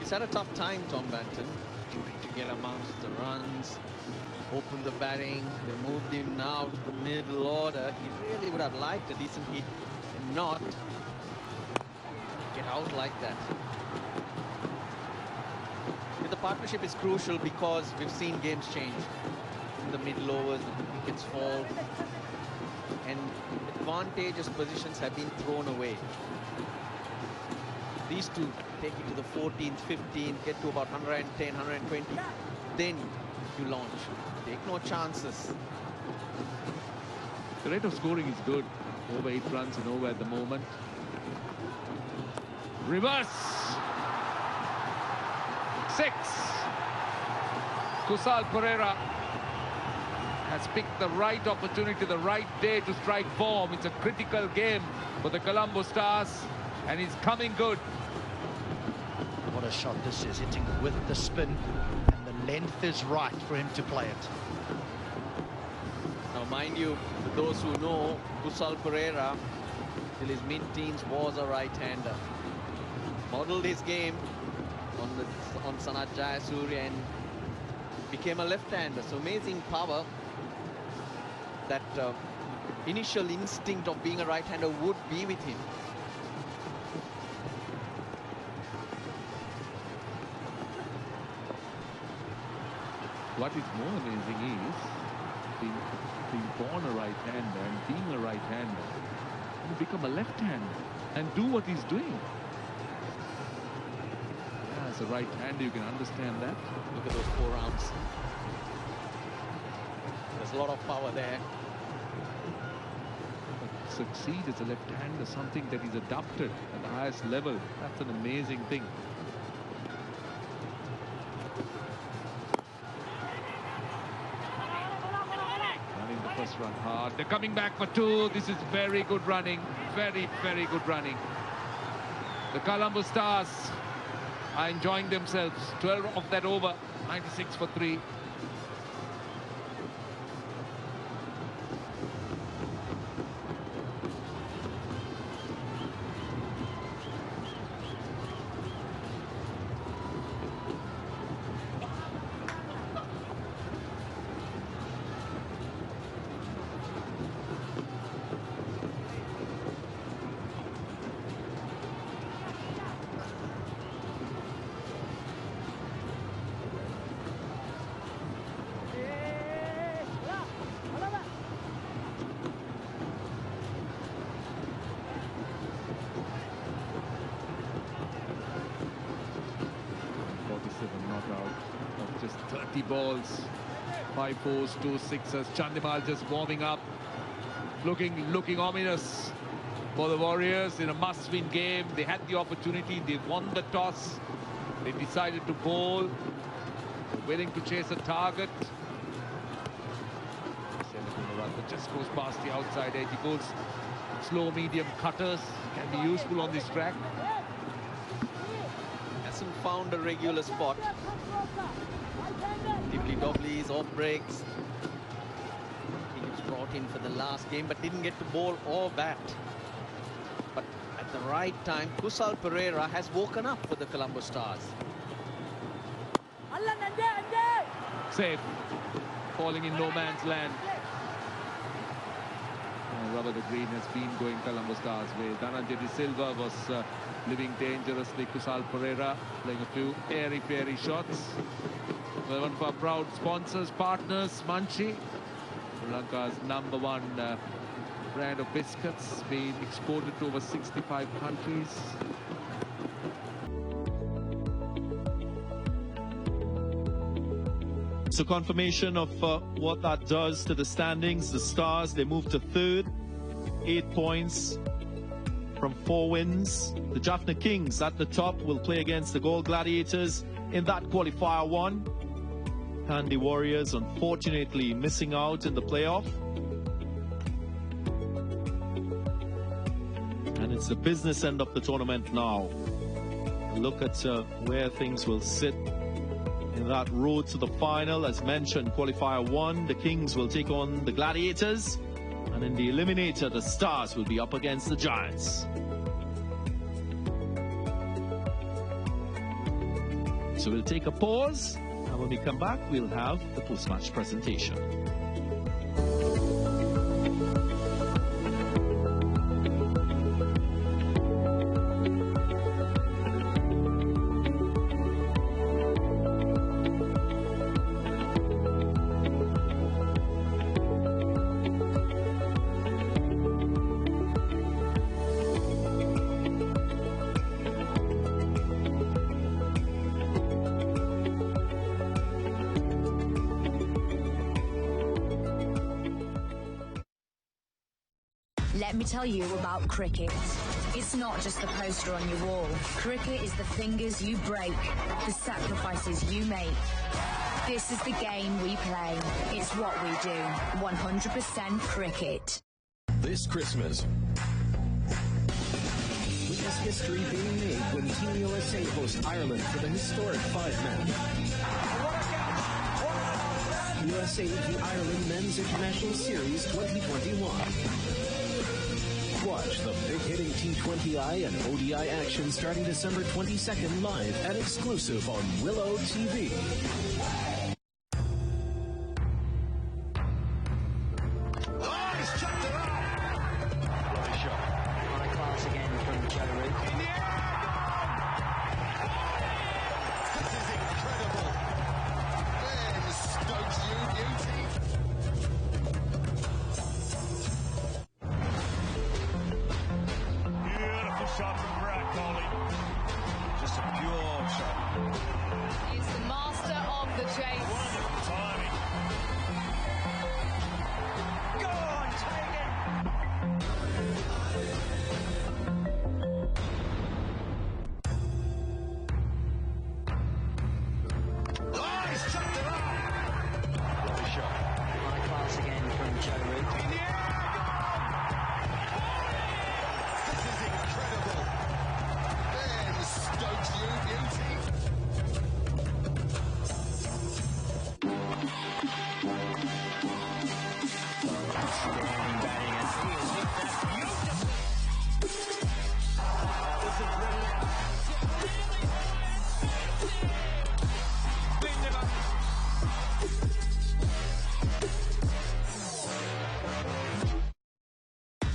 He's had a tough time, Tom Banton, to get amongst the runs, open the batting. They moved him now to the middle order. He really would have liked a decent hit and not get out like that. The partnership is crucial because we've seen games change. In the middle overs, the wickets fall, and advantageous positions have been thrown away. These two take it to the 14th, 15th, get to about 110, 120, then you launch. Take no chances. The rate of scoring is good. Over 8 runs and over at the moment. Reverse. 6. Kusal Perera has picked the right opportunity, the right day to strike form. It's a critical game for the Colombo Stars, and he's coming good. What a shot this is, hitting with the spin, and the length is right for him to play it. Now, mind you, for those who know, Kusal Perera, till his mid-teens, was a right-hander. Modeled his game on Sanat Jayasuriya and became a left-hander. So amazing power. That initial instinct of being a right-hander would be with him. What is more amazing is being born a right-hander and being a right-hander, you become a left-hander and do what he's doing. Yeah, as a right-hander, you can understand that. Look at those 4 rounds. There's a lot of power there. But succeed as a left-hander, something that is adopted at the highest level. That's an amazing thing. Running the first run hard. They're coming back for 2. This is very good running. Very, very good running. The Colombo Stars are enjoying themselves. 12 of that over. 96 for 3. Not out of just 30 balls. 5 fours, 2 sixes. Chandimal just warming up, looking ominous for the Warriors in a must-win game. They had the opportunity. They won the toss. They decided to bowl, willing to chase a target. That just goes past the outside edge. He goes slow, medium cutters. Can be useful on this track. Hasn't found a regular spot. Dibbly-dobblies, off breaks. He was brought in for the last game, but didn't get to bowl or bat. But at the right time, Kusal Perera has woken up for the Colombo Stars. Safe. Falling in no man's land. Rubber the green has been going Colombo Stars' way. Dhananjay De Silva was living dangerously. Kusal Perera playing a few airy-fairy shots. Well, one of our proud sponsors, partners, Munchie. Sri Lanka's #1 brand of biscuits, being exported to over 65 countries. So confirmation of what that does to the standings. The Stars, they move to 3rd, 8 points from 4 wins. The Jaffna Kings at the top will play against the Gold Gladiators in that qualifier 1. Kandy Warriors unfortunately missing out in the playoff. And it's the business end of the tournament now. Look at where things will sit in that road to the final. As mentioned, qualifier 1, the Kings will take on the Gladiators, and in the eliminator, the Stars will be up against the Giants. So we'll take a pause, and when we come back, we'll have the post-match presentation. Let me tell you about cricket. It's not just the poster on your wall. Cricket is the fingers you break, the sacrifices you make. This is the game we play. It's what we do. 100% cricket. This Christmas, witness history being made when Team USA hosts Ireland for the historic five-man USA v Ireland Men's International Series 2021. Watch the big-hitting T20I and ODI action starting December 22nd live and exclusive on Willow TV.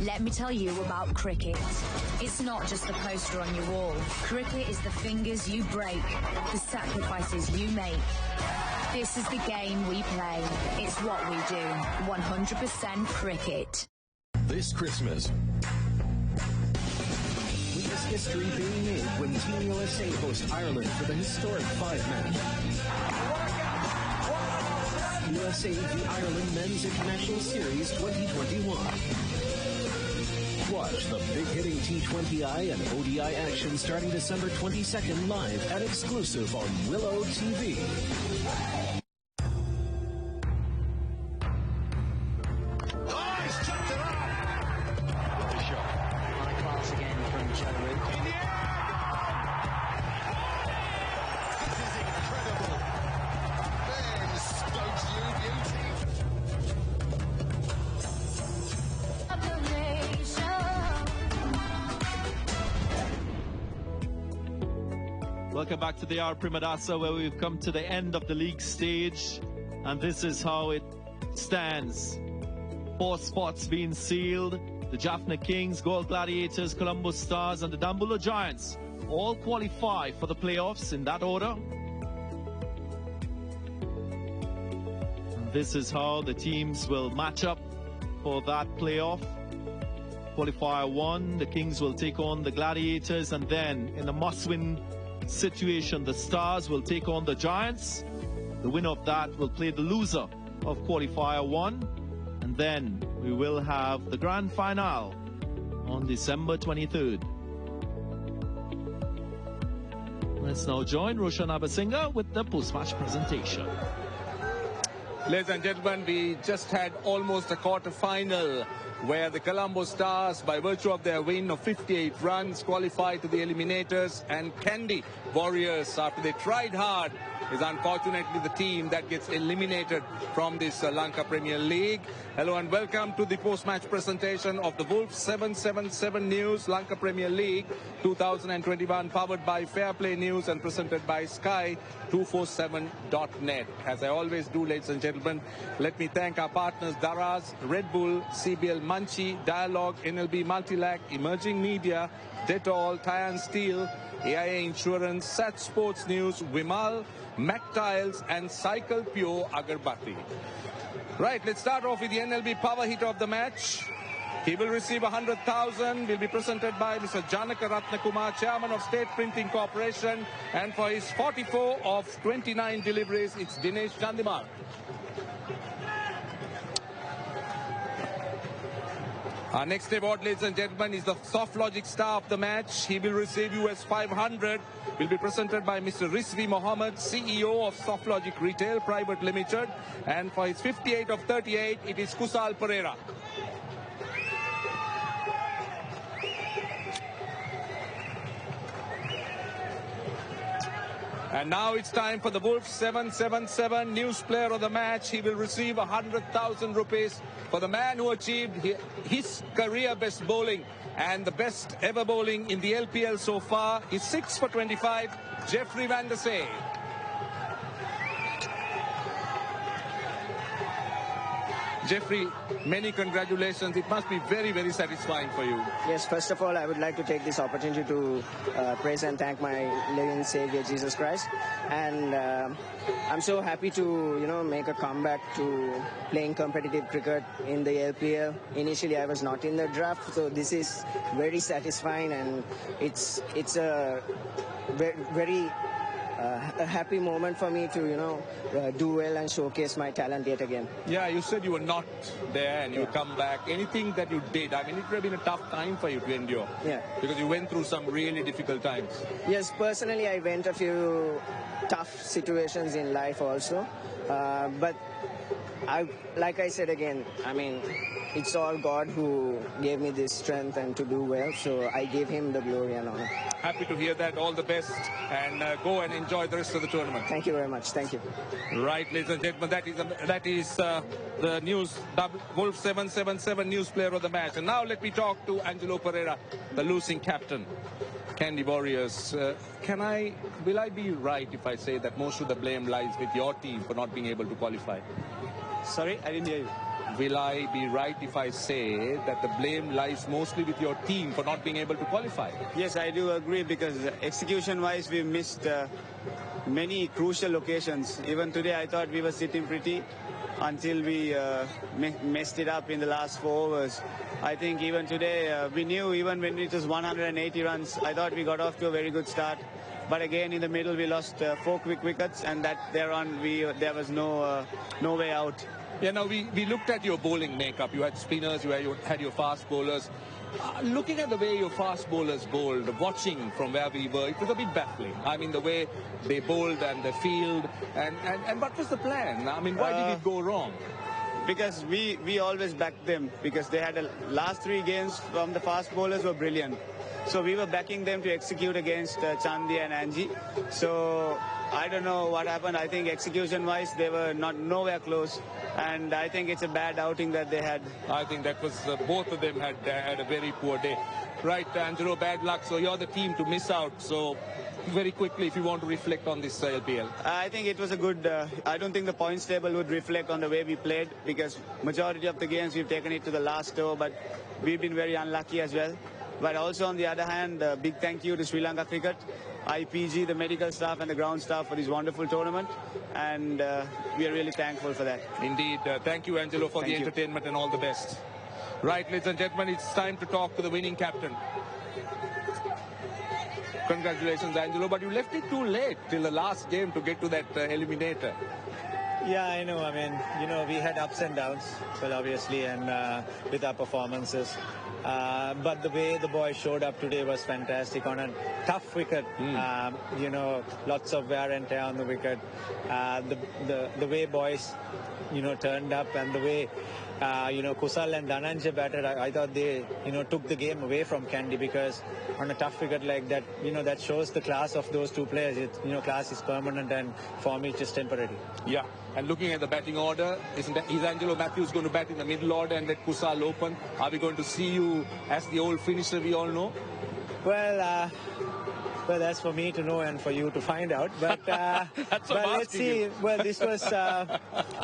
Let me tell you about cricket. It's not just the poster on your wall. Cricket is the fingers you break, the sacrifices you make. This is the game we play. It's what we do. 100% cricket. This Christmas, witness history being made when Team USA hosts Ireland for the historic five-man USA v Ireland Men's International Series 2021. Watch the big-hitting T20I and ODI action starting December 22nd live and exclusive on Willow TV. Welcome back to the hour Primadasa, where we've come to the end of the league stage, and this is how it stands. 4 spots being sealed. The Jaffna Kings, Gold Gladiators, Colombo Stars and the Dambulla Giants all qualify for the playoffs in that order. And this is how the teams will match up for that playoff. Qualifier 1, the Kings will take on the Gladiators, and then in a must-win situation, the Stars will take on the Giants. The winner of that will play the loser of qualifier 1, and then we will have the grand finale on December 23rd. Let's now join Roshan Abasinga with the post-match presentation. Ladies and gentlemen, we just had almost a quarter-final where the Colombo Stars, by virtue of their win of 58 runs, qualified to the eliminators, and Kandy Warriors, after they tried hard is unfortunately the team that gets eliminated from this Lanka Premier League. Hello and welcome to the post-match presentation of the Wolf 777 News Lanka Premier League 2021, powered by Fair Play News and presented by Sky247.net. As I always do, ladies and gentlemen, let me thank our partners Daraz, Red Bull, CBL Munchie, Dialogue, NLB Multilac, Emerging Media, Dettol, Tyan Steel, AIA Insurance, Sat Sports News, Vimal, McTiles and Cycle Pure Agarbatti. Right, let's start off with the NLB power hitter of the match. He will receive 100,000, will be presented by Mr. Janaka Ratnakumar, Chairman of State Printing Corporation, and for his 44 of 29 deliveries, it's Dinesh Chandimal. Our next award, ladies and gentlemen, is the Soft Logic Star of the match. He will receive US 500. Will be presented by Mr. Rizvi Mohammed, CEO of Soft Logic Retail Private Limited. And for his 58 of 38, it is Kusal Pereira. And now it's time for the Wolf 777 News Player of the Match. He will receive 100,000 rupees for the man who achieved his career best bowling and the best ever bowling in the LPL so far. Is 6 for 25, Jeffrey Van der Sey. Jeffrey, many congratulations. It must be very, very satisfying for you. Yes, first of all, I would like to take this opportunity to praise and thank my living Savior, Jesus Christ. And I'm so happy to, make a comeback to playing competitive cricket in the LPL. Initially, I was not in the draft, so this is very satisfying, and it's a very a happy moment for me to, do well and showcase my talent yet again. Yeah, you said you were not there and you come back. Anything that you did, I mean, it would have been a tough time for you to endure. Yeah. Because you went through some really difficult times. Yes, personally, I went a few tough situations in life also. But like I said again, I mean, it's all God who gave me this strength and to do well. So I give him the glory and honor. Happy to hear that. All the best. And go and enjoy the rest of the tournament. Thank you very much. Thank you. Right, ladies and gentlemen, that is the news, Wolf 777 News Player of the Match. And now let me talk to Angelo Pereira, the losing captain. Kandy Warriors, will I be right if I say that most of the blame lies with your team for not being able to qualify? Sorry, I didn't hear you. Will I be right if I say that the blame lies mostly with your team for not being able to qualify? Yes, I do agree, because execution-wise, we missed many crucial locations. Even today, I thought we were sitting pretty until we messed it up in the last 4 overs. I think even today, we knew even when it was 180 runs, I thought we got off to a very good start. But again, in the middle, we lost 4 quick wickets, and thereon there was no way out. Yeah, now we looked at your bowling makeup. You had spinners, you had your fast bowlers. Looking at the way your fast bowlers bowled, watching from where we were, it was a bit baffling. I mean, the way they bowled and the field, and what was the plan? I mean, why did it go wrong? Because we always backed them, because they had last 3 games from the fast bowlers were brilliant. So we were backing them to execute against Chandi and Angie. So I don't know what happened. I think execution-wise, they were nowhere close. And I think it's a bad outing that they had. I think that was, both of them had a very poor day. Right, Angelo, bad luck. So you're the team to miss out. So very quickly, if you want to reflect on this LPL. I think it was a good, I don't think the points table would reflect on the way we played, because majority of the games we've taken it to the last over, but we've been very unlucky as well. But also on the other hand, big thank you to Sri Lanka Cricket, IPG, the medical staff and the ground staff for this wonderful tournament. And we are really thankful for that. Indeed. Thank you, Angelo, for the entertainment and all the best. Right, ladies and gentlemen, it's time to talk to the winning captain. Congratulations, Angelo, but you left it too late till the last game to get to that eliminator. Yeah, I know. I mean, we had ups and downs, well, obviously, and with our performances. But the way the boys showed up today was fantastic on a tough wicket. Lots of wear and tear on the wicket. The way boys, turned up, and the way Kusal and Dhananjay batted. I thought they, took the game away from Kandy, because on a tough wicket like that, that shows the class of those two players. Class is permanent and form is just temporary. Yeah, and looking at the batting order, is Angelo Matthews going to bat in the middle order and let Kusal open? Are we going to see you as the old finisher we all know? Well, that's for me to know and for you to find out. But, let's see. Well, this was,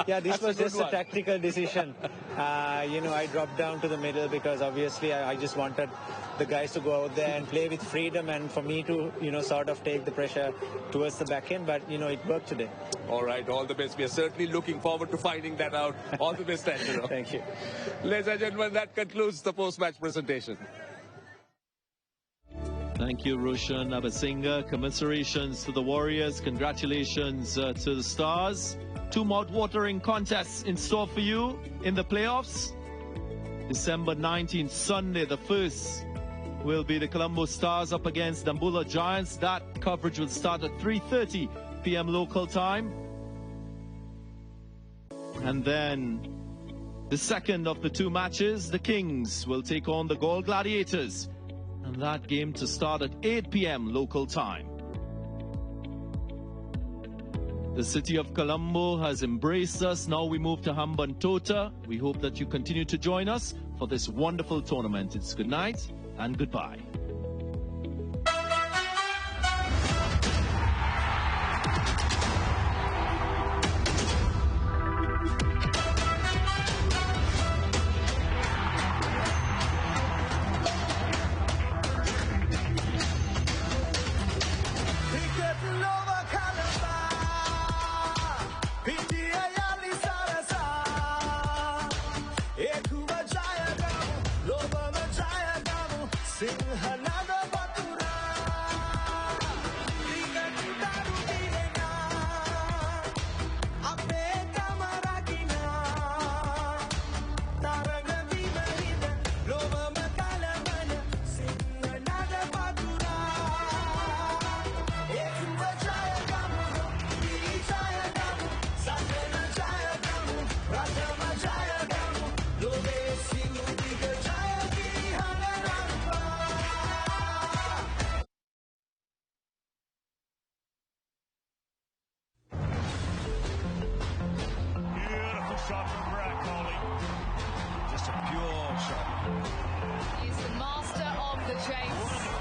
this was just a tactical decision. I dropped down to the middle because obviously I just wanted the guys to go out there and play with freedom, and for me to, sort of take the pressure towards the back end. But, it worked today. All right, all the best. We are certainly looking forward to finding that out. All the best, Angelo. Thank you. Ladies and gentlemen, that concludes the post-match presentation. Thank you, Roshan Abasinga. Commiserations to the Warriors. Congratulations to the Stars. Two mouth-watering contests in store for you in the playoffs. December 19th, Sunday, the 1st, will be the Colombo Stars up against Dambulla Giants. That coverage will start at 3:30 p.m. local time. And then the second of the two matches, the Kings will take on the Galle Gladiators. And that game to start at 8 p.m. local time. The city of Colombo has embraced us. Now we move to Hambantota. We hope that you continue to join us for this wonderful tournament. It's good night and goodbye. Shot from Virat Kohli. Just a pure shot. He's the master of the chase.